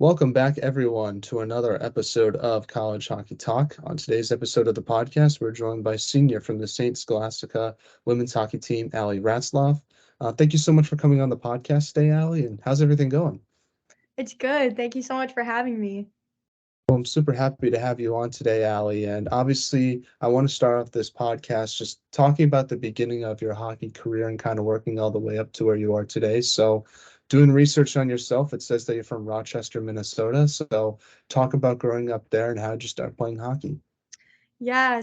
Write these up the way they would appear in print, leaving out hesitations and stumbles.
Welcome back, everyone, to another episode of College Hockey Talk. On today's episode of the podcast, we're joined by senior from the St. Scholastica women's hockey team, Allie Ratzloff. Thank you so much for coming on the podcast today, Allie, and how's everything going? It's good. Thank you so much for having me. Well, I'm super happy to have you on today, Allie. And obviously, I want to start off this podcast just talking about the beginning of your hockey career and kind of working all the way up to where you are today. So, doing research on yourself, it says that you're from Rochester, Minnesota. So, talk about growing up there and how did you start playing hockey? Yeah,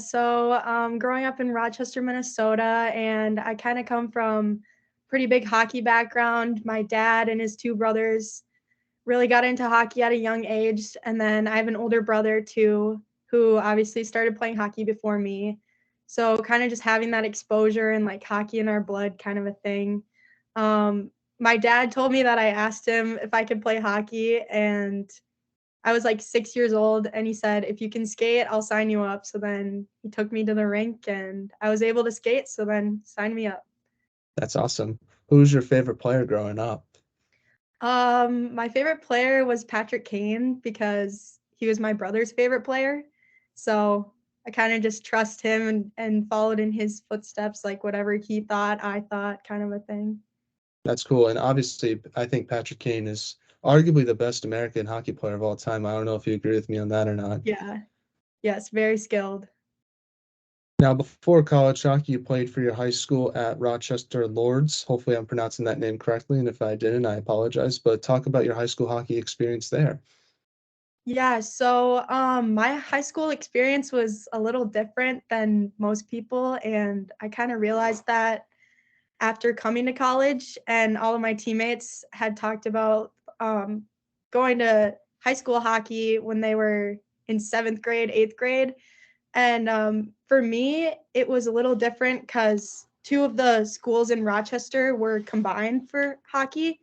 growing up in Rochester, Minnesota, and I kind of come from pretty big hockey background. My dad and his two brothers really got into hockey at a young age, and then I have an older brother too, who obviously started playing hockey before me. So kind of just having that exposure and like hockey in our blood, kind of a thing. My dad told me that I asked him if I could play hockey, and I was like 6 years old, and he said, "If you can skate, I'll sign you up." So then he took me to the rink, and I was able to skate. So then signed me up. That's awesome. Who was your favorite player growing up? My favorite player was Patrick Kane because he was my brother's favorite player. So I kind of just trust him and followed in his footsteps, like whatever he thought, I thought, kind of a thing. That's cool. And obviously, I think Patrick Kane is arguably the best American hockey player of all time. I don't know if you agree with me on that or not. Yeah. Yes, very skilled. Now, before college hockey, you played for your high school at Rochester Lords. Hopefully, I'm pronouncing that name correctly. And if I didn't, I apologize. But talk about your high school hockey experience there. My high school experience was a little different than most people, and I kind of realized that after coming to college, and all of my teammates had talked about going to high school hockey when they were in seventh grade, eighth grade. And for me, it was a little different because two of the schools in Rochester were combined for hockey,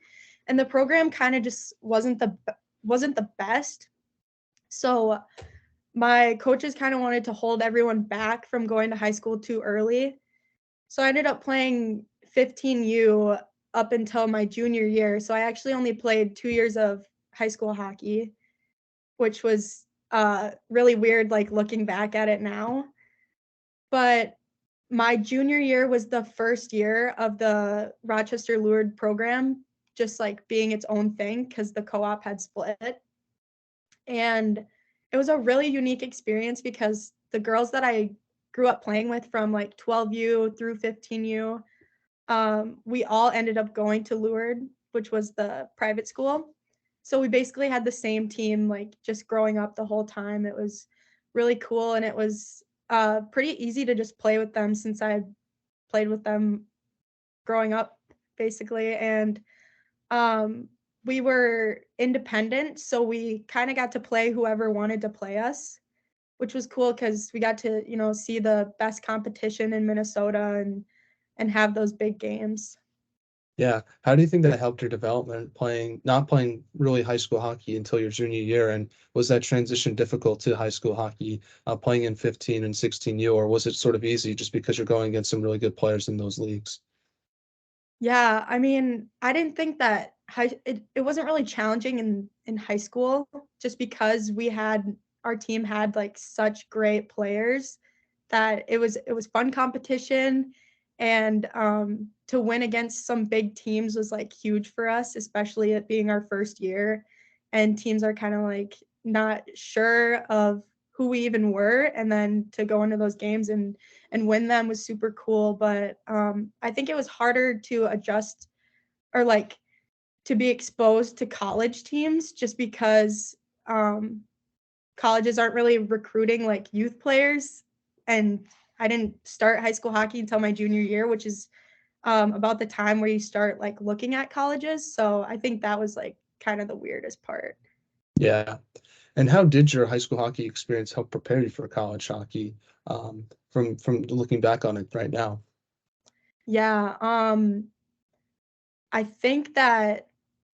and the program kind of just wasn't the best. So my coaches kind of wanted to hold everyone back from going to high school too early. So I ended up playing 15U up until my junior year. So I actually only played 2 years of high school hockey, which was really weird, like looking back at it now. But my junior year was the first year of the Rochester Lured program, just like being its own thing because the co op had split. And it was a really unique experience because the girls that I grew up playing with from like 12U through 15U, we all ended up going to Lured, which was the private school. So we basically had the same team, like just growing up the whole time. It was really cool, and it was pretty easy to just play with them since I had played with them growing up, basically. And um, we were independent, so we kind of got to play whoever wanted to play us, which was cool because we got to, see the best competition in Minnesota and have those big games. Yeah. How do you think that helped your development not playing really high school hockey until your junior year? And was that transition difficult to high school hockey, playing in 15 and 16U, or was it sort of easy just because you're going against some really good players in those leagues? Yeah, I mean, I didn't think that it wasn't really challenging in high school just because our team had like such great players that it was fun competition, and to win against some big teams was like huge for us, especially it being our first year, and teams are kind of like not sure of who we even were, and then to go into those games and win them was super cool. But I think it was harder to adjust, or like to be exposed to college teams, just because um, colleges aren't really recruiting like youth players. And I didn't start high school hockey until my junior year, which is about the time where you start like looking at colleges. So I think that was like kind of the weirdest part. Yeah. And how did your high school hockey experience help prepare you for college hockey, from looking back on it right now? Yeah, I think that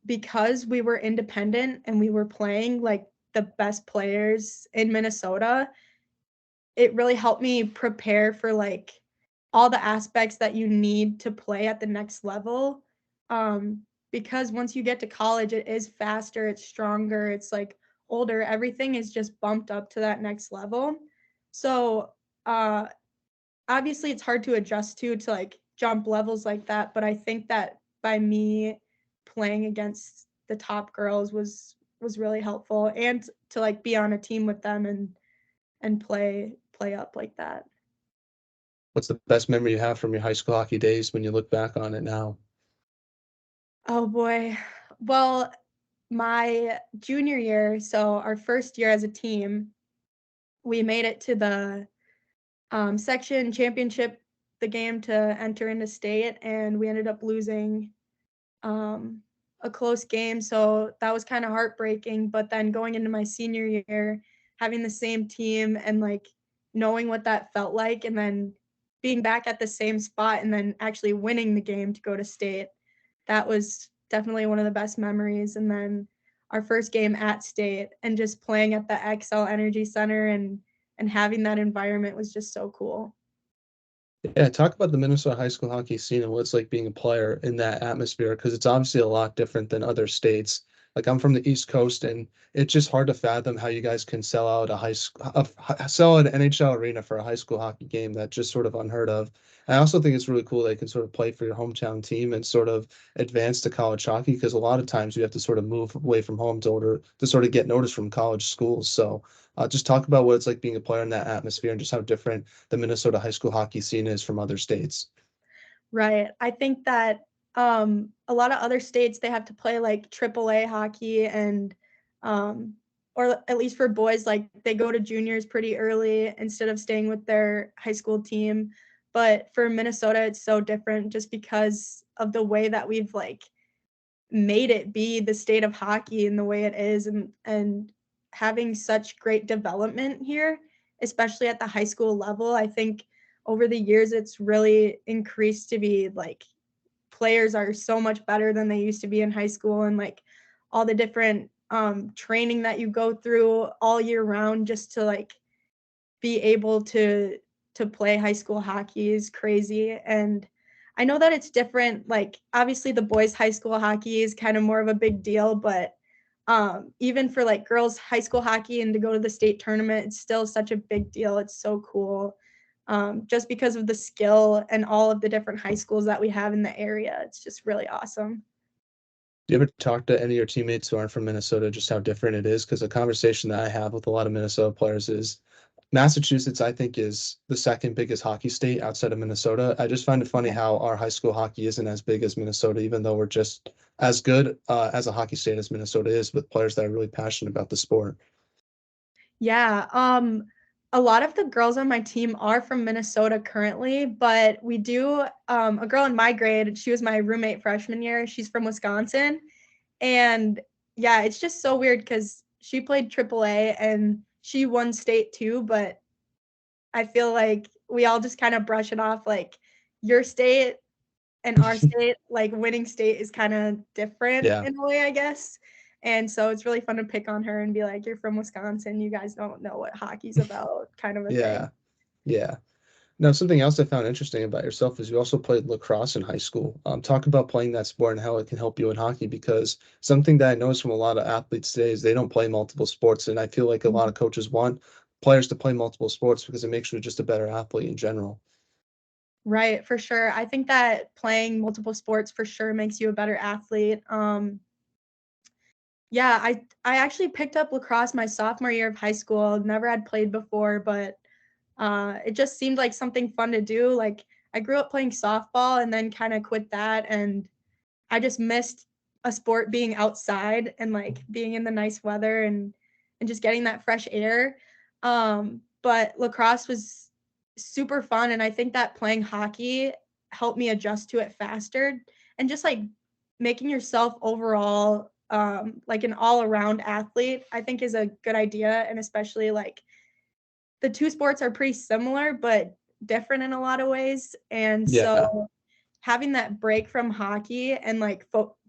because we were independent and we were playing like the best players in Minnesota, it really helped me prepare for like all the aspects that you need to play at the next level. Um, because once you get to college, it is faster, it's stronger, it's like older, everything is just bumped up to that next level. So, uh, obviously it's hard to adjust to like jump levels like that, but I think that by me playing against the top girls was really helpful, and to like be on a team with them and play up like that. What's the best memory you have from your high school hockey days when you look back on it now? Oh boy. Well, my junior year, so our first year as a team, we made it to the section championship, the game to enter into state, and we ended up losing um, a close game. So that was kind of heartbreaking. But then going into my senior year, having the same team and like knowing what that felt like, and then being back at the same spot and then actually winning the game to go to state, that was definitely one of the best memories. And then our first game at state and just playing at the XL Energy Center and having that environment was just so cool. Yeah, talk about the Minnesota high school hockey scene and what it's like being a player in that atmosphere, because it's obviously a lot different than other states. Like I'm from the East Coast, and it's just hard to fathom how you guys can sell out a high school, sell an NHL arena for a high school hockey game. That's just sort of unheard of. I also think it's really cool they can sort of play for your hometown team and sort of advance to college hockey, because a lot of times you have to sort of move away from home to order to sort of get noticed from college schools. So just talk about what it's like being a player in that atmosphere and just how different the Minnesota high school hockey scene is from other states. Right. I think that a lot of other states they have to play like AAA hockey and um, or at least for boys, like they go to juniors pretty early instead of staying with their high school team. But for Minnesota, it's so different just because of the way that we've like made it be the state of hockey in the way it is, and having such great development here, especially at the high school level. I think over the years it's really increased to be like players are so much better than they used to be in high school, and like all the different training that you go through all year round just to like be able to play high school hockey is crazy. And I know that it's different, like obviously the boys high school hockey is kind of more of a big deal, but even for like girls high school hockey and to go to the state tournament, it's still such a big deal. It's so cool. Just because of the skill and all of the different high schools that we have in the area. It's just really awesome. Do you ever talk to any of your teammates who aren't from Minnesota, just how different it is? Because a conversation that I have with a lot of Minnesota players is Massachusetts, I think, is the second biggest hockey state outside of Minnesota. I just find it funny how our high school hockey isn't as big as Minnesota, even though we're just as good as a hockey state as Minnesota is, with players that are really passionate about the sport. Yeah, a lot of the girls on my team are from Minnesota currently, but we do a girl in my grade, she was my roommate freshman year. She's from Wisconsin. And yeah, it's just so weird because she played AAA and she won state too, but I feel like we all just kind of brush it off like your state and our state, like winning state is kind of different Yeah, in a way, I guess. And so it's really fun to pick on her and be like, you're from Wisconsin, you guys don't know what hockey's about, kind of a thing. yeah, yeah. Now, something else I found interesting about yourself is you also played lacrosse in high school. Talk about playing that sport and how it can help you in hockey, because something that I notice from a lot of athletes today is they don't play multiple sports. And I feel like a lot of coaches want players to play multiple sports because it makes you just a better athlete in general. Right, for sure. I think that playing multiple sports for sure makes you a better athlete. Yeah, I actually picked up lacrosse my sophomore year of high school. Never had played before, but it just seemed like something fun to do. Like I grew up playing softball and then kind of quit that, and I just missed a sport being outside and like being in the nice weather and just getting that fresh air. But lacrosse was super fun, and I think that playing hockey helped me adjust to it faster, and just like making yourself overall like an all-around athlete I think is a good idea. And especially like the two sports are pretty similar but different in a lot of ways. And Yeah. so having that break from hockey and like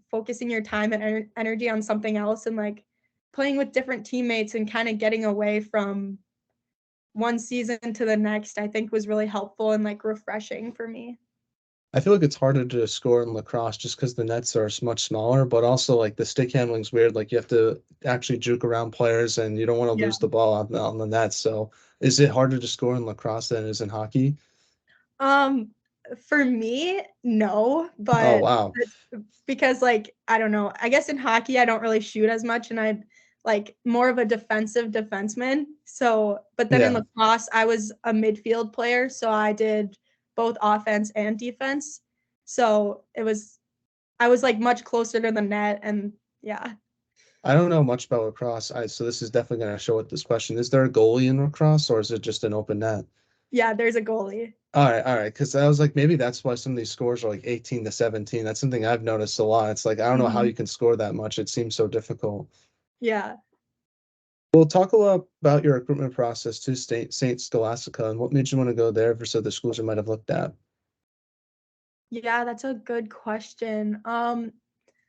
focusing your time and energy on something else and like playing with different teammates and kind of getting away from one season to the next, I think was really helpful and like refreshing for me. I feel like it's harder to score in lacrosse just because the nets are much smaller, but also like the stick handling's weird. Like you have to actually juke around players and you don't want to Yeah. lose the ball on the net. So is it harder to score in lacrosse than it is in hockey? Um, for me, no, Oh, but wow. that's because, like, I don't know, I guess in hockey, I don't really shoot as much, and I'm, like, more of a defensive defenseman, so but then in Yeah. lacrosse, I was a midfield player, so I did both offense and defense, so I was, like, much closer to the net, and yeah. I don't know much about lacrosse. So this is definitely going to show with this question. Is there a goalie in lacrosse or is it just an open net? Yeah, there's a goalie. All right. Because I was like, maybe that's why some of these scores are like 18 to 17. That's something I've noticed a lot. It's like, I don't know how Mhm. you can score that much. It seems so difficult. Yeah. We'll talk a lot about your recruitment process to Saint Scholastica and what made you want to go there versus other schools you might have looked at. Yeah, that's a good question.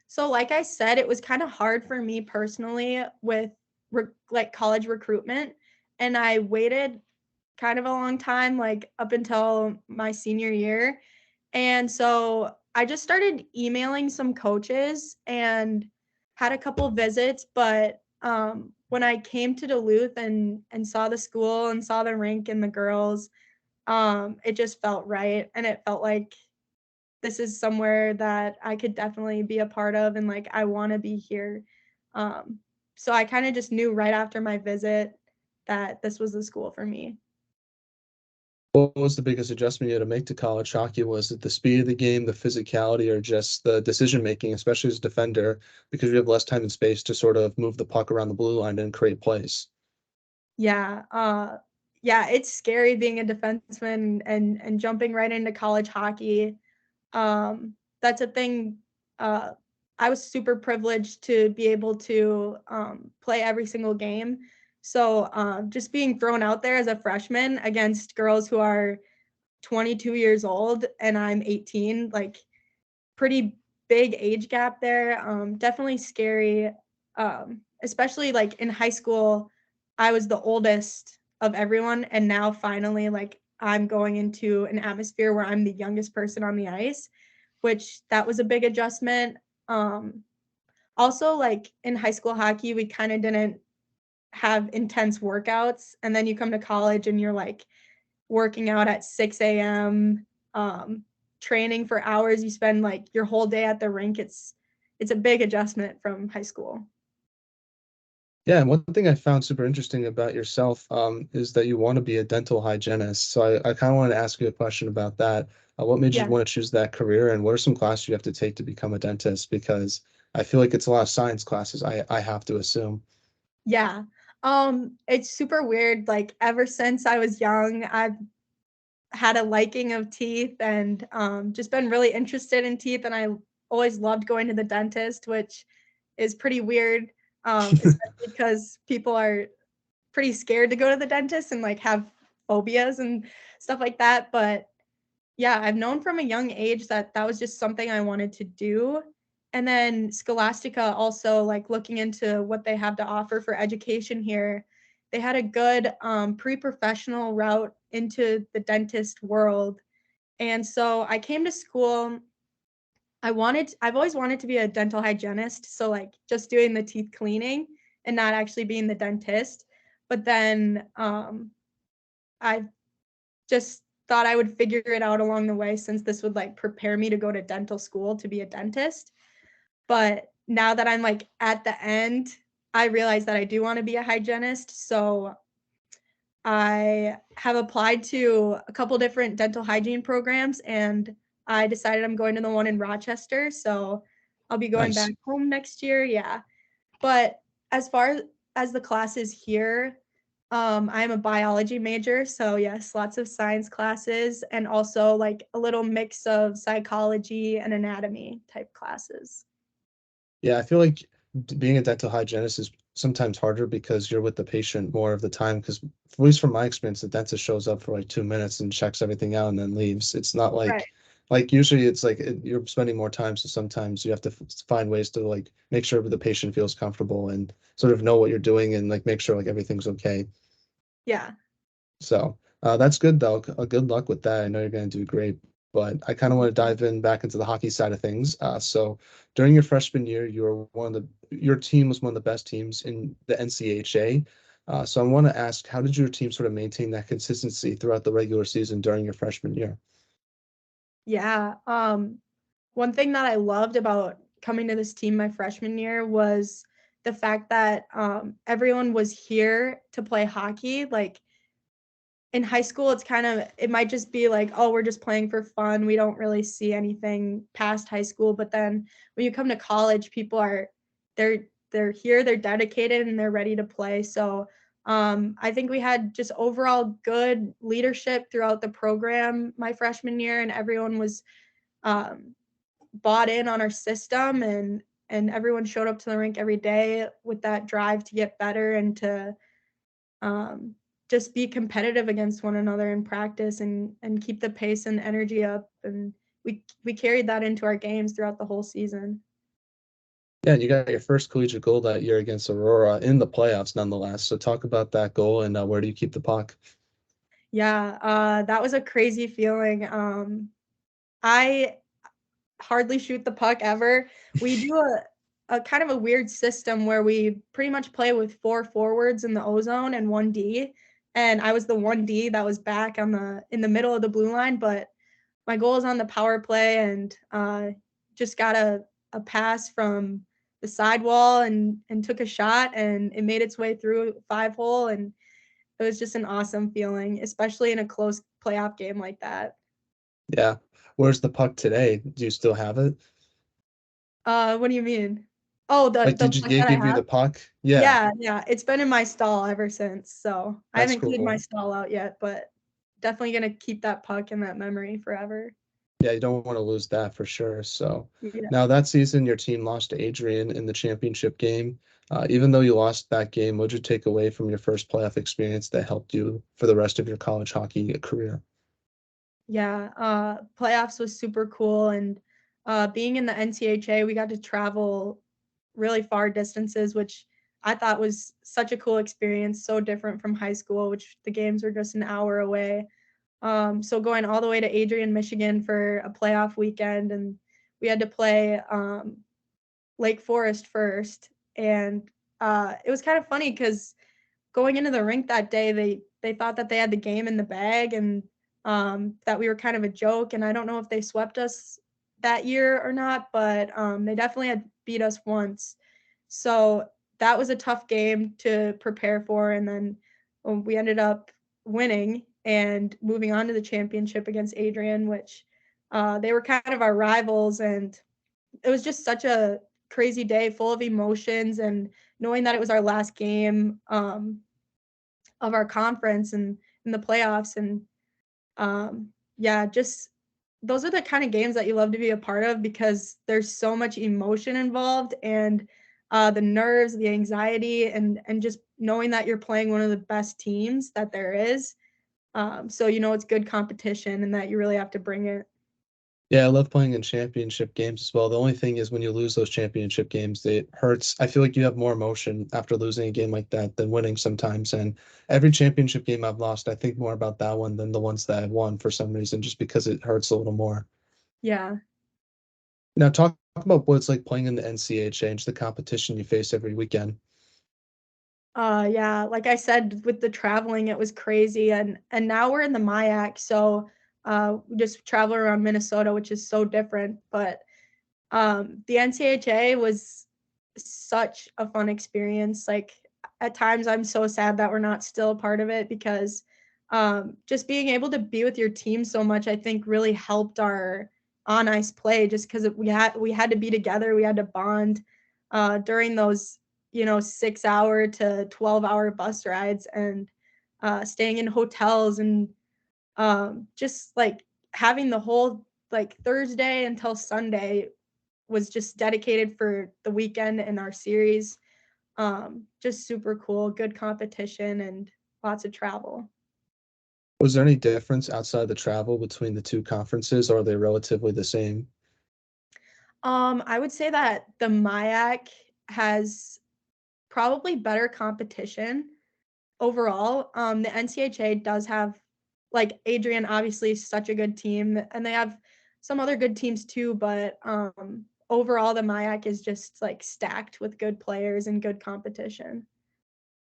So like I said, it was kind of hard for me personally with like college recruitment, and I waited kind of a long time, like up until my senior year. And so I just started emailing some coaches and had a couple visits, but when I came to Duluth and saw the school and saw the rink and the girls, it just felt right, and it felt like this is somewhere that I could definitely be a part of and, like, I wanna be here. Um, so I kinda just knew right after my visit that this was the school for me. What was the biggest adjustment you had to make to college hockey? Was it the speed of the game, the physicality, or just the decision making, especially as a defender, because you have less time and space to sort of move the puck around the blue line and create plays? Yeah, yeah, it's scary being a defenseman and jumping right into college hockey. That's a thing, uh, I was super privileged to be able to, play every single game. So, just being thrown out there as a freshman against girls who are 22 years old and I'm 18, like, pretty big age gap there, definitely scary, especially, like, in high school, I was the oldest of everyone, and now finally, like, I'm going into an atmosphere where I'm the youngest person on the ice, which that was a big adjustment, also, like, in high school hockey, we kinda didn't have intense workouts, and then you come to college and you're, like, working out at 6 AM, training for hours, you spend, like, your whole day at the rink, it's a big adjustment from high school. Yeah, and one thing I found super interesting about yourself is that you want to be a dental hygienist. So I kind of want to ask you a question about that. What made you Yeah, want to choose that career, and what are some classes you have to take to become a dentist? Because I feel like it's a lot of science classes, I have to assume. yeah. It's super weird, like, ever since I was young, I've had a liking of teeth and, just been really interested in teeth, and I always loved going to the dentist, which is pretty weird, especially because people are pretty scared to go to the dentist and, like, have phobias and stuff like that, but yeah, I've known from a young age that that was just something I wanted to do, and then Scholastica also, like, looking into what they have to offer for education here, they had a good, pre-professional route into the dentist world, and so I came to school. I've always wanted to be a dental hygienist, so, like, just doing the teeth cleaning and not actually being the dentist, but then, I just thought I would figure it out along the way since this would, like, prepare me to go to dental school to be a dentist, but now that I'm, like, at the end, I realize that I do wanna be a hygienist, so I have applied to a couple different dental hygiene programs, and I decided I'm going to the one in Rochester, so I'll be going back Nice. home next year, yeah. But as far as the classes here, I'm a biology major, so yes, lots of science classes and also, like, a little mix of psychology and anatomy type classes. Yeah, I feel like being a dental hygienist is sometimes harder because you're with the patient more of the time. Because at least from my experience, the dentist shows up for like 2 minutes and checks everything out and then leaves. It's not Right. like usually it's like you're spending more time, so sometimes you have to find ways to like make sure the patient feels comfortable and sort of know what you're doing and like make sure like everything's okay. Yeah. So that's good though. Good luck with that. I know you're gonna do great. but I kind of want to dive in back into the hockey side of things. So during your freshman year, you were your team was one of the best teams in the NCHA. So I want to ask, how did your team sort of maintain that consistency throughout the regular season during your freshman year? Yeah, one thing that I loved about coming to this team my freshman year was the fact that, everyone was here to play hockey. Like, in high school, it might just be like, "Oh, we're just playing for fun." We don't really see anything past high school, but then when you come to college, people are they're here, they're dedicated, and they're ready to play. So, I think we had just overall good leadership throughout the program my freshman year, and everyone was, um, bought in on our system, and everyone showed up to the rink every day with that drive to get better and to um, just be competitive against one another in practice and keep the pace and energy up. And we carried that into our games throughout the whole season. Yeah, and you got your first collegiate goal that year against Aurora in the playoffs, nonetheless. So talk about that goal and where do you keep the puck? Yeah, that was a crazy feeling. I hardly shoot the puck ever. We do a kind of a weird system where we pretty much play with 4 forwards in the O zone and 1 D, and I was the 1 D that was back on the in the middle of the blue line, but my goal is on the power play and, just got a pass from the sidewall and took a shot, and it made its way through 5 hole, and it was just an awesome feeling, especially in a close playoff game like that. Yeah. Where's the puck today? Do you still have it? What do you mean? Oh, Like, the did puck you that I give you have? the puck? Yeah, Yeah, yeah, it's been in my stall ever since, so I that's haven't cleaned my cool. stall out yet, but definitely gonna keep that puck in that memory forever. Yeah, you don't want to lose that for sure. So Yeah. now that season, your team lost to Adrian in the championship game. Even though you lost that game, what'd you take away from your first playoff experience that helped you for the rest of your college hockey career? Yeah, playoffs was super cool, and, being in the NCHA, we got to travel really far distances, which I thought was such a cool experience, so different from high school, which the games were just an hour away. So going all the way to Adrian, Michigan for a playoff weekend, and we had to play, Lake Forest first, and, it was kind of funny because going into the rink that day, they thought that they had the game in the bag and, that we were kind of a joke, and I don't know if they swept us that year or not, but, they definitely had beat us once. So, that was a tough game to prepare for, and then, we ended up winning and moving on to the championship against Adrian, which, they were kind of our rivals, and it was just such a crazy day full of emotions and knowing that it was our last game, of our conference and in the playoffs and, yeah, just those are the kind of games that you love to be a part of because there's so much emotion involved and, the nerves, the anxiety, and just knowing that you're playing one of the best teams that there is, so you know it's good competition and that you really have to bring it. Yeah, I love playing in championship games as well. The only thing is when you lose those championship games, it hurts. I feel like you have more emotion after losing a game like that than winning sometimes. And every championship game I've lost, I think more about that one than the ones that I've won for some reason, just because it hurts a little more. Yeah. Now, talk about what it's like playing in the NCAA and just the competition you face every weekend. Yeah, like I said, with the traveling, it was crazy, and now we're in the MIAC, so, we just travel around Minnesota, which is so different, but, the NCHA was such a fun experience, like, at times, I'm so sad that we're not still a part of it because, just being able to be with your team so much, I think, really helped our on-ice play just 'cause we had to be together, we had to bond, during those, 6-hour to 12-hour bus rides and, staying in hotels and, just, like, having the whole, like, Thursday until Sunday was just dedicated for the weekend and our series. Just super cool, good competition, and lots of travel. Was there any difference outside the travel between the two conferences, or are they relatively the same? I would say that the MIAC has probably better competition overall. The NCHA does have like Adrian obviously is such a good team, and they have some other good teams too, but overall the MIAC is just like stacked with good players and good competition.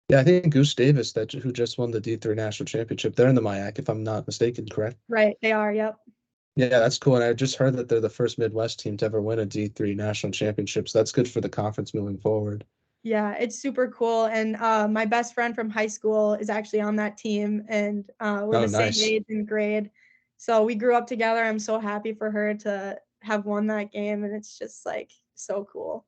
Yeah, I think Goose Davis, who just won the D3 national championship, they're in the MIAC, if I'm not mistaken, correct? Right, they are, yep. Yeah, that's cool. And I just heard that they're the first Midwest team to ever win a D3 national championship. So that's good for the conference moving forward. Yeah, it's super cool, and my best friend from high school is actually on that team, and we're Oh, the same nice. age and grade, so we grew up together. I'm so happy for her to have won that game, and it's just like so cool.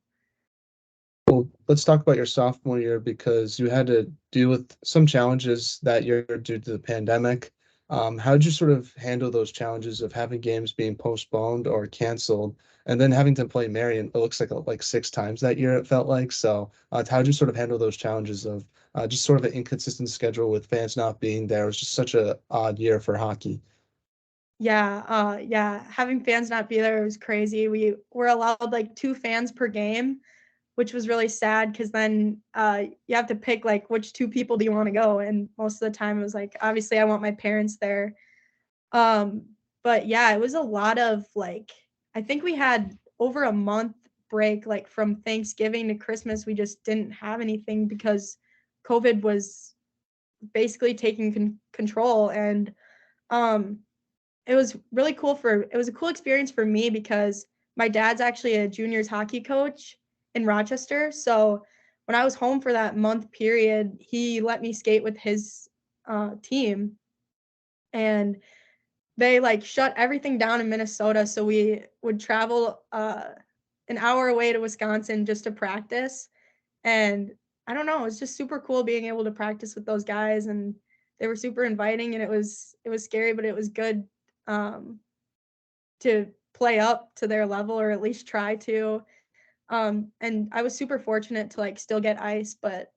Well, let's talk about your sophomore year because you had to deal with some challenges that year due to the pandemic. How did you sort of handle those challenges of having games being postponed or canceled, and then having to play Marion? It looks like 6 times that year it felt like. So, how did you sort of handle those challenges of just sort of an inconsistent schedule with fans not being there? It was just such a odd year for hockey. Yeah, having fans not be there was crazy. We were allowed like 2 fans per game, which was really sad because then, you have to pick, like, which 2 people do you wanna go, and most of the time it was like, obviously, I want my parents there. Um, but yeah, it was a lot of, like, I think we had over a month break, like, from Thanksgiving to Christmas, we just didn't have anything because COVID was basically taking control, and, um, it was a cool experience for me because my dad's actually a juniors hockey coach in Rochester, so when I was home for that month period, he let me skate with his, team, and they, like, shut everything down in Minnesota, so we would travel, an hour away to Wisconsin just to practice, and I don't know, it was just super cool being able to practice with those guys, and they were super inviting, and it was scary, but it was good, um, to play up to their level or at least try to, and I was super fortunate to, like, still get ice, but,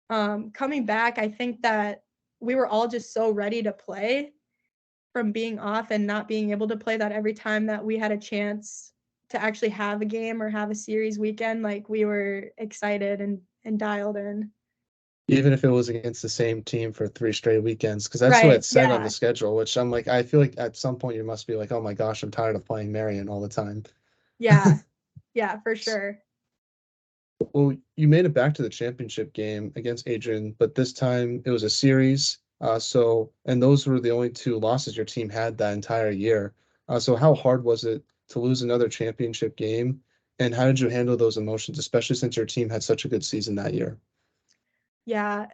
coming back, I think that we were all just so ready to play from being off and not being able to play that every time that we had a chance to actually have a game or have a series weekend, like, we were excited and dialed in. Even if it was against the same team for 3 straight weekends, because that's what Right, it said on the yeah, schedule, which I'm like, I feel like at some point you must be like, oh my gosh, I'm tired of playing Marion all the time. yeah, yeah, for sure. Well, you made it back to the championship game against Adrian, but this time it was a series. And those were the only 2 losses your team had that entire year. So how hard was it to lose another championship game? And how did you handle those emotions, especially since your team had such a good season that year? Yeah,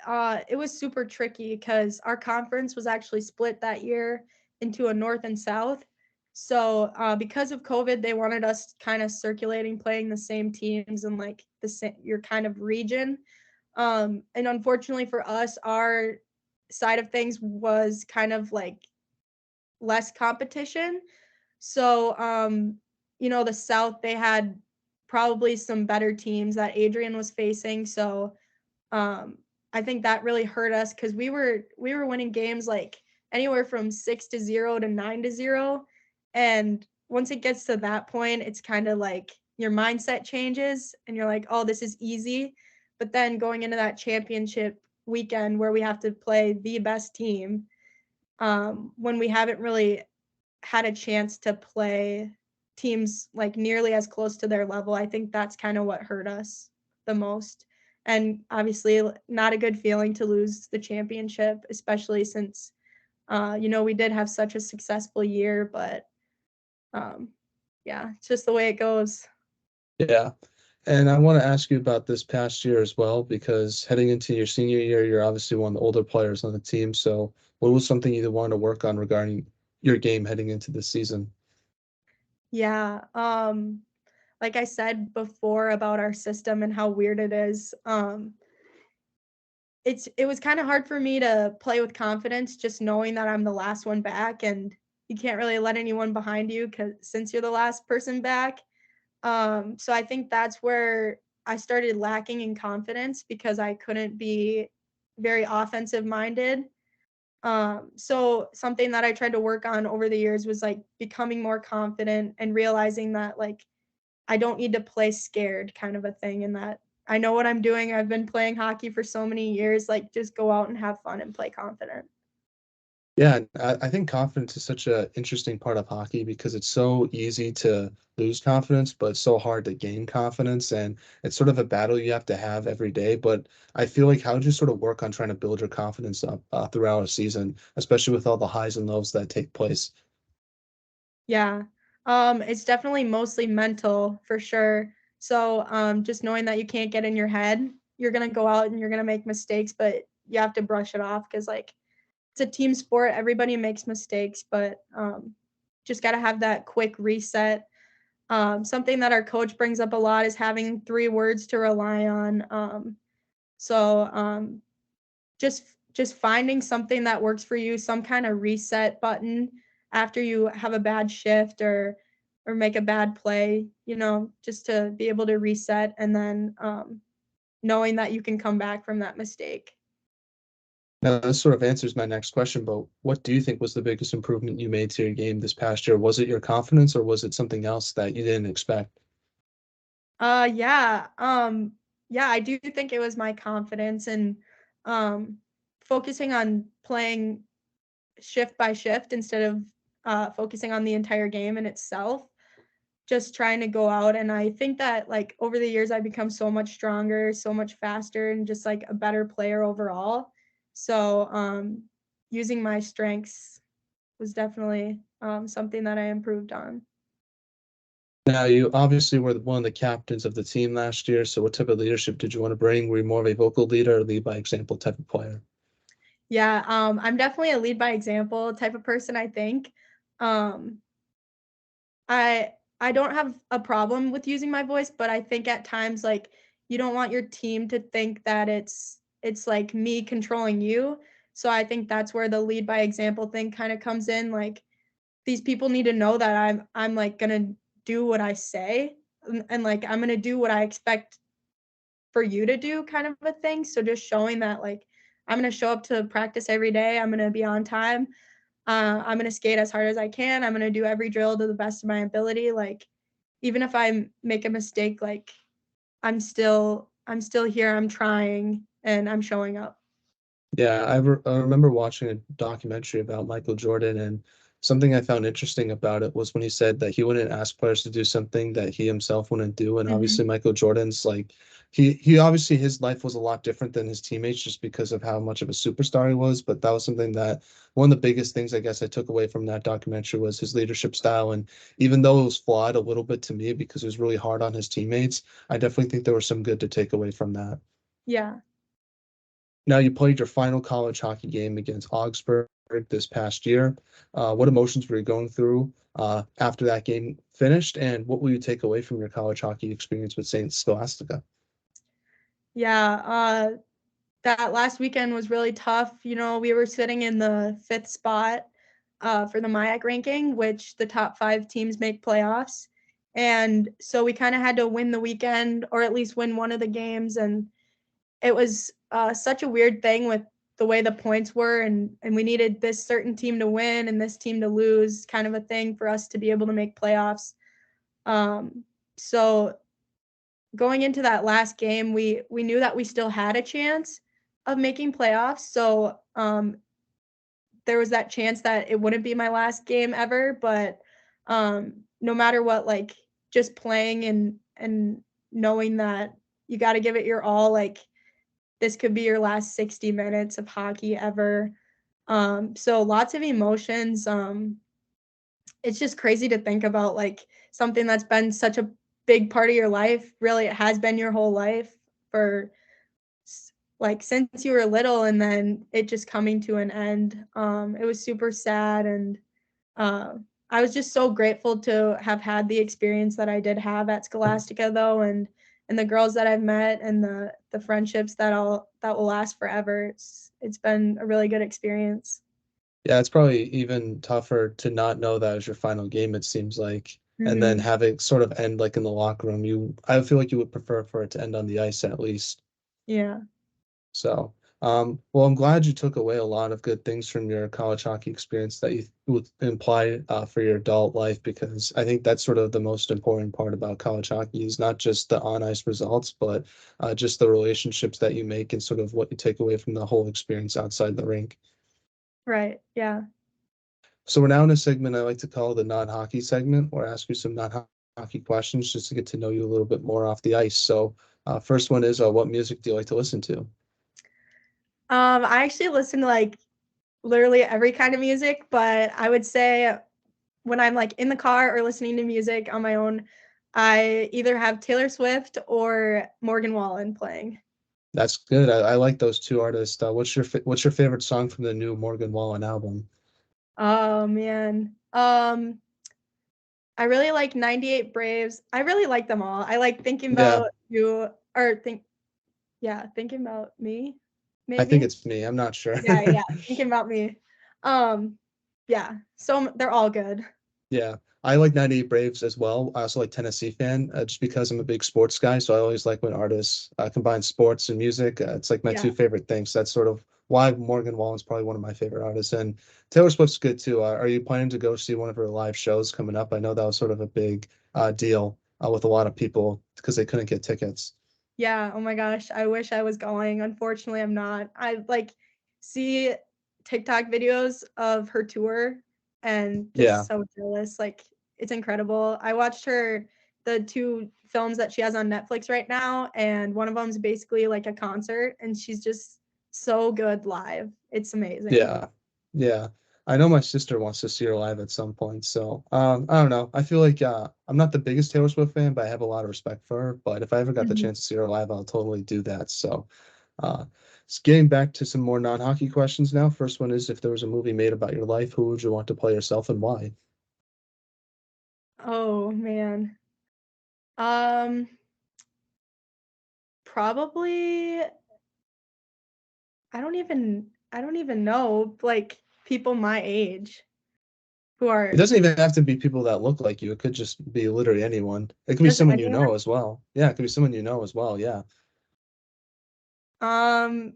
it was super tricky because our conference was actually split that year into a North and South. So, because of COVID, they wanted us kind of circulating, playing the same teams in like your kind of region. And unfortunately for us, our side of things was kind of like less competition. So, the South, they had probably some better teams that Adrian was facing. So, um, I think that really hurt us because we were winning games like anywhere from 6-0 to 9-0, and once it gets to that point, it's kind of like your mindset changes and you're like, "Oh, this is easy." But then going into that championship weekend where we have to play the best team, when we haven't really had a chance to play teams like nearly as close to their level, I think that's kind of what hurt us the most. And obviously, not a good feeling to lose the championship, especially since, we did have such a successful year. But um, yeah, it's just the way it goes. Yeah. And I want to ask you about this past year as well, because heading into your senior year, you're obviously one of the older players on the team. So, what was something you wanted to work on regarding your game heading into the season? Yeah. Like I said before about our system and how weird it is, it was kinda hard for me to play with confidence just knowing that I'm the last one back, and you can't really let anyone behind you 'cause since you're the last person back. So I think that's where I started lacking in confidence because I couldn't be very offensive minded. So something that I tried to work on over the years was, like, becoming more confident and realizing that, like, I don't need to play scared kind of a thing and that I know what I'm doing. I've been playing hockey for so many years, like, just go out and have fun and play confident. Yeah, and I think confidence is such an interesting part of hockey because it's so easy to lose confidence, but so hard to gain confidence. And it's sort of a battle you have to have every day. But I feel like how do you sort of work on trying to build your confidence up throughout a season, especially with all the highs and lows that take place? Yeah. It's definitely mostly mental for sure. So, just knowing that you can't get in your head, you're gonna go out and you're gonna make mistakes, but you have to brush it off because like it's a team sport. Everybody makes mistakes, but just gotta have that quick reset. Something that our coach brings up a lot is having 3 words to rely on. So just just finding something that works for you, some kind of reset button after you have a bad shift or make a bad play, just to be able to reset and then knowing that you can come back from that mistake. Now, this sort of answers my next question, but what do you think was the biggest improvement you made to your game this past year? Was it your confidence or was it something else that you didn't expect? Yeah. Yeah, I do think it was my confidence and um focusing on playing shift by shift instead of focusing on the entire game in itself. Just trying to go out, and I think that, like, over the years, I've become so much stronger, so much faster, and just, like, a better player overall. So, using my strengths was definitely, something that I improved on. Now, you obviously were one of the captains of the team last year, so what type of leadership did you want to bring? Were you more of a vocal leader or lead by example type of player? Yeah, I'm definitely a lead by example type of person, I think. Um, I don't have a problem with using my voice, but I think at times, like, you don't want your team to think that it's like me controlling you. So I think that's where the lead by example thing kinda comes in, like, these people need to know that I'm, like, gonna do what I say, and, like, I'm gonna do what I expect for you to do kind of a thing. So just showing that, like, I'm gonna show up to practice every day, I'm gonna be on time, I'm gonna skate as hard as I can. I'm gonna do every drill to the best of my ability. Like, even if I make a mistake, like I'm still here. I'm trying and I'm showing up. Yeah, I remember watching a documentary about Michael Jordan, and something I found interesting about it was when he said that he wouldn't ask players to do something that he himself wouldn't do. And obviously, Mhm. Michael Jordan's like he obviously his life was a lot different than his teammates just because of how much of a superstar he was. But that was something that one of the biggest things I guess I took away from that documentary was his leadership style. And even though it was flawed a little bit to me because it was really hard on his teammates, I definitely think there was some good to take away from that. Yeah. Now you played your final college hockey game against Augsburg this past year. What emotions were you going through after that game finished, and what will you take away from your college hockey experience with Saint Scholastica? Yeah. That last weekend was really tough. We were sitting in the 5th spot for the MIAC ranking, which the top 5 teams make playoffs. And so we kind of had to win the weekend or at least win one of the games. And it was such a weird thing with the way the points were, and we needed this certain team to win and this team to lose, kind of a thing for us to be able to make playoffs. So going into that last game, we knew that we still had a chance of making playoffs. So there was that chance that it wouldn't be my last game ever, but no matter what, like just playing and knowing that you got to give it your all, like this could be your last 60 minutes of hockey ever. So lots of emotions. It's just crazy to think about, like, something that's been such a big part of your life. Really, it has been your whole life for like since you were little, and then it just coming to an end. It was super sad, and uh, I was just so grateful to have had the experience that I did have at Scholastica, though, and the girls that I've met and the friendships that will last forever. It's been a really good experience. Yeah, it's probably even tougher to not know that as your final game, it seems like, and then Mhm. have it sort of end like in the locker room. I feel like you would prefer for it to end on the ice at least. Yeah. So, well, I'm glad you took away a lot of good things from your college hockey experience that you would imply for your adult life, because I think that's sort of the most important part about college hockey is not just the on-ice results, but just the relationships that you make and sort of what you take away from the whole experience outside the rink. Right. Yeah. So we're now in a segment I like to call the non-hockey segment, where I ask you some non-hockey questions just to get to know you a little bit more off the ice. So first one is, what music do you like to listen to? I actually listen to like literally every kind of music, but I would say when I'm like in the car or listening to music on my own, I either have Taylor Swift or Morgan Wallen playing. That's good. I like those two artists. What's your favorite song from the new Morgan Wallen album? Oh man. I really like 98 Braves. I really like them all. I like thinking Yeah, about you or think yeah, thinking about me, I think maybe. it's me. I'm not sure. Yeah, yeah, thinking about me. Um, yeah, so they're all good. Yeah, I like 98 Braves as well. I also like Tennessee Fan, just because I'm a big sports guy. So I always like when artists combine sports and music. It's like my Yeah, two favorite things. That's sort of why Morgan Wallen's probably one of my favorite artists. And Taylor Swift's good too. Are you planning to go see one of her live shows coming up? I know that was sort of a big deal with a lot of people because they couldn't get tickets. yeah. Oh my gosh, I wish I was going. Unfortunately, I'm not. I like see TikTok videos of her tour and Yeah, just so jealous. Like it's incredible. I watched the two films that she has on Netflix right now, and one of them is basically like a concert, and she's just so good live. It's amazing. yeah, yeah. I know my sister wants to see her live at some point. So I don't know. I feel like I'm not the biggest Taylor Swift fan, but I have a lot of respect for her. But if I ever got the Mhm. chance to see her live, I'll totally do that. So uh, getting back to some more non-hockey questions now. First one is, if there was a movie made about your life, who would you want to play yourself and why? Oh man. Um, probably I don't even know like people my age who It are doesn't even have to be people that look like you. It could just be literally anyone. It could be just someone you anyone. know as well. Yeah, it could be someone you know as well. Yeah. Um,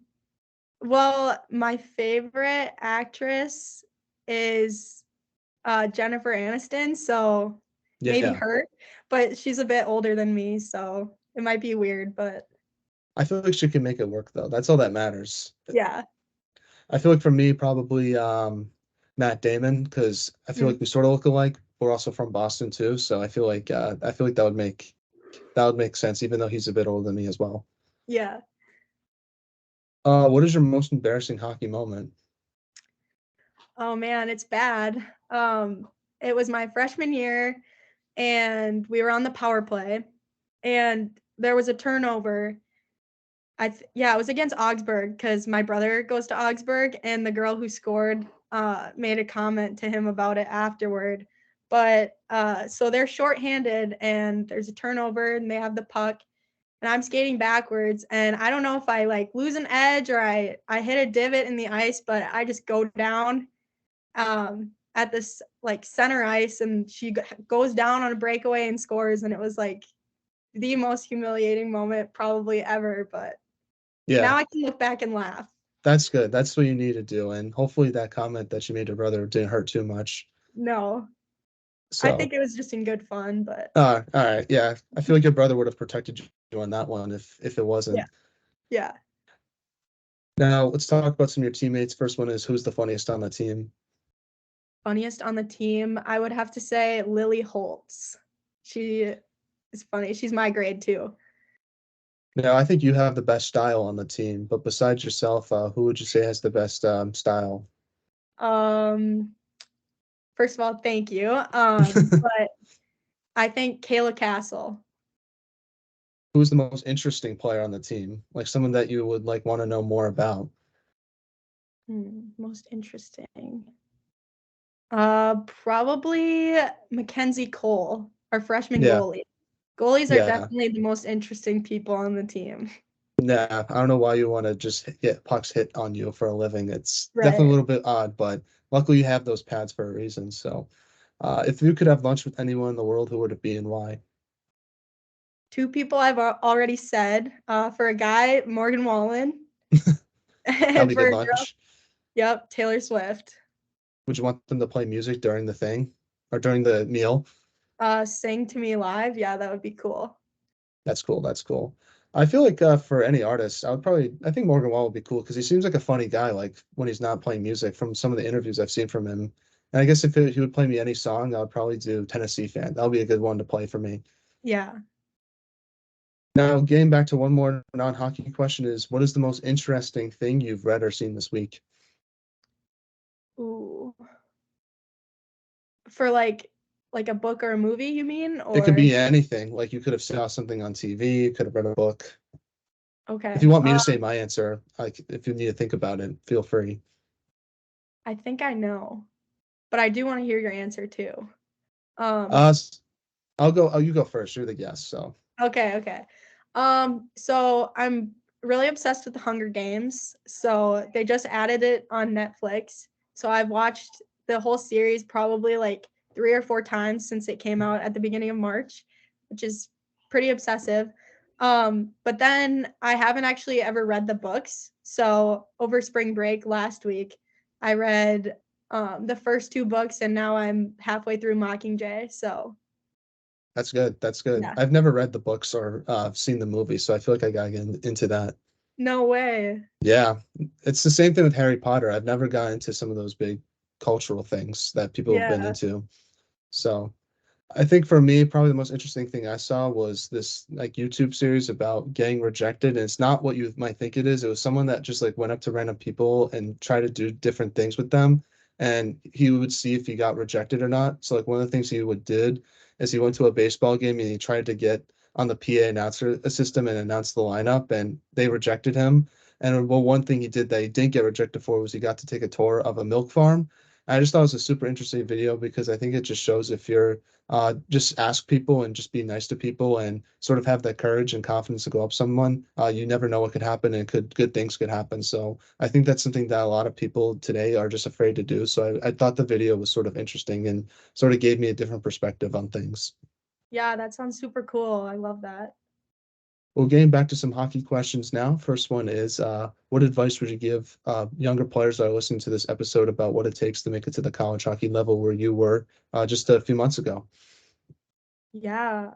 well, my favorite actress is Jennifer Aniston, so maybe Yeah. her, but she's a bit older than me, so it might be weird, but I feel like she can make it work though. That's all that matters. yeah. I feel like for me, probably Matt Damon, because I feel Mm, like we sort of look alike. We're also from Boston too, so I feel like that would make sense, even though he's a bit older than me as well. yeah. What is your most embarrassing hockey moment? Oh man, it's bad. It was my freshman year and we were on the power play and there was a turnover. Yeah, it was against Augsburg because my brother goes to Augsburg and the girl who scored made a comment to him about it afterward. But so they're shorthanded and there's a turnover and they have the puck and I'm skating backwards and I don't know if I like lose an edge or I hit a divot in the ice, but I just go down at this like center ice and goes down on a breakaway and scores and it was like the most humiliating moment probably ever, but now Yeah, I can look back and laugh. that's good. That's what you need to do, and hopefully that comment that you made to your brother didn't hurt too much. No, I So, think it was just in good fun, but all right, yeah. I feel like your brother would have protected you on that one if it yeah, wasn't. yeah. Now, let's talk about some of your teammates. First one is, who's the funniest on the team? Funniest on the team, I would have to say Lily Holtz. She is funny. She's my grade too. Now, I think you have the best style on the team, but besides yourself, who would you say has the best style? Um, First of all, thank you. But I think Kayla Castle. Who's the most interesting player on the team? Like someone that you would like want to know more about? Most interesting. Probably Mackenzie Cole, our freshman Yeah, goalie. Goalies are yeah. definitely the most interesting people on the team. Nah, I don't know why you want to just get pucks hit on you for a living. It's definitely a Right. little bit odd, but luckily you have those pads for a reason. So, if you could have lunch with anyone in the world, who would it be and why? Two people I've already said. For a guy, Morgan Wallen, That'd and be for good a girl, lunch. yep, Taylor Swift. Would you want them to play music during the thing or during the meal? Sing to me live. Yeah, that would be cool. That's cool. That's cool. I feel like for any artist, I think Morgan Wall would be cool because he seems like a funny guy, like when he's not playing music from some of the interviews I've seen from him. And I guess if he would play me any song, I would probably do Tennessee Fan. That would be a good one to play for me. Yeah. Now, getting back to one more non-hockey question is, what is the most interesting thing you've read or seen this week? Ooh. For like a book or a movie, you mean? It could Or be anything. Like you could have saw something on TV, you could have read a book. If okay. you want me to say my answer, like if you need to think about it, feel free. I think I know, but I do want to hear your answer too. Um, Uh, I'll go. Oh, you go first. You're the guest, so okay, okay. So I'm really obsessed with the Hunger Games. So they just added it on Netflix. So I've watched the whole series probably like 3 or 4 times since it came out at the beginning of March, which is pretty obsessive. But then I haven't actually ever read the books. So over spring break last week, I read the first 2 books, and now I'm halfway through Mockingjay. So that's good. That's good. yeah, I've never read the books or seen the movie, so I feel like I gotta into that. no way. Yeah, it's the same thing with Harry Potter. I've never got into some of those big cultural things that people have been Yeah. into. So I think for me, probably the most interesting thing I saw was this like YouTube series about getting rejected. And it's not what you might think it is. It was someone that just like went up to random people and tried to do different things with them. And he would see if he got rejected or not. So like one of the things he would did is he went to a baseball game and he tried to get on the PA announcer system and announce the lineup and they rejected him. And well, one thing he did that he didn't get rejected for was he got to take a tour of a milk farm. I just thought it was a super interesting video because I think it just shows if you're just ask people and just be nice to people and sort of have that courage and confidence to go up someone. You never know what could happen and could good things could happen. So I think that's something that a lot of people today are just afraid to do. So I thought the video was sort of interesting and sort of gave me a different perspective on things. Yeah, that sounds super cool. I love that. Well, getting back to some hockey questions now. First one is, what advice would you give younger players that are listening to this episode about what it takes to make it to the college hockey level where you were just a few months ago? Yeah.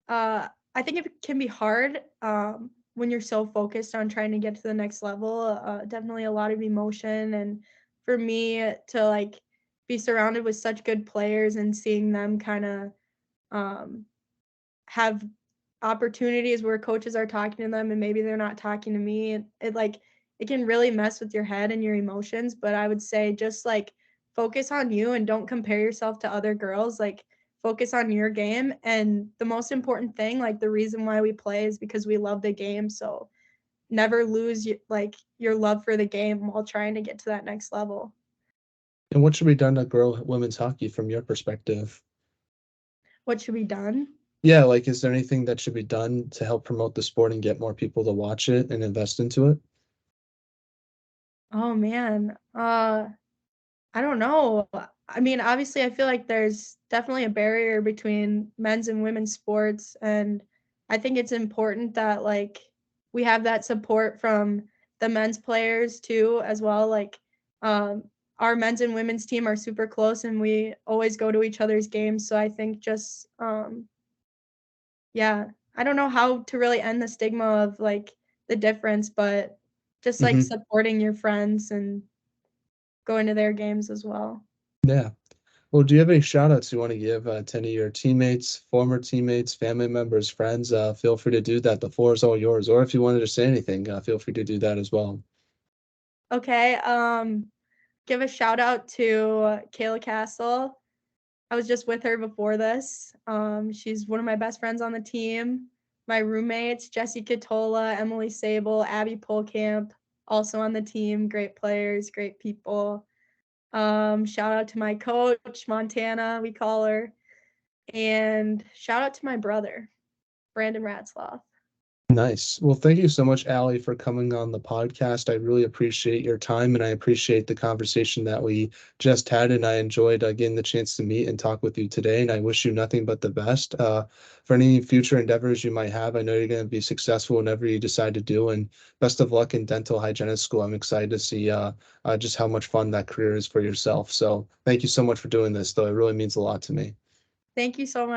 I think it can be hard when you're so focused on trying to get to the next level. Definitely a lot of emotion, and for me to like be surrounded with such good players and seeing them kind of um, have opportunities where coaches are talking to them and maybe they're not talking to me. It like it can really mess with your head and your emotions. But I would say just like focus on you and don't compare yourself to other girls. Like focus on your game. And the most important thing, like the reason why we play is because we love the game. So never lose like your love for the game while trying to get to that next level. And what should be done to grow women's hockey from your perspective? What should be done? Yeah, like is there anything that should be done to help promote the sport and get more people to watch it and invest into it? Oh man. I don't know. I mean, obviously, I feel like there's definitely a barrier between men's and women's sports, and I think it's important that like we have that support from the men's players too, as well. Like, um, our men's and women's team are super close, and we always go to each other's games. So I think just, yeah, I don't know how to really end the stigma of like the difference, but just like Hmm. supporting your friends and going to their games as well. Yeah. Well, do you have any shout outs you want to give to any of your teammates, former teammates, family members, friends? Feel free to do that. The floor is all yours. Or if you wanted to say anything, feel free to do that as well. Okay, give a shout out to Kayla Castle. I was just with her before this. She's one of my best friends on the team. My roommates, Jesse Catola, Emily Sable, Abby Polkamp, also on the team. Great players, great people. Shout out to my coach, Montana, we call her. And shout out to my brother, Brandon Ratzloff. Nice. Well, thank you so much, Allie, for coming on the podcast. I really appreciate your time and I appreciate the conversation that we just had. And I enjoyed getting the chance to meet and talk with you today. And I wish you nothing but the best for any future endeavors you might have. I know you're going to be successful whenever you decide to do. And best of luck in dental hygienist school. I'm excited to see just how much fun that career is for yourself. So thank you so much for doing this, though. It really means a lot to me. Thank you so much.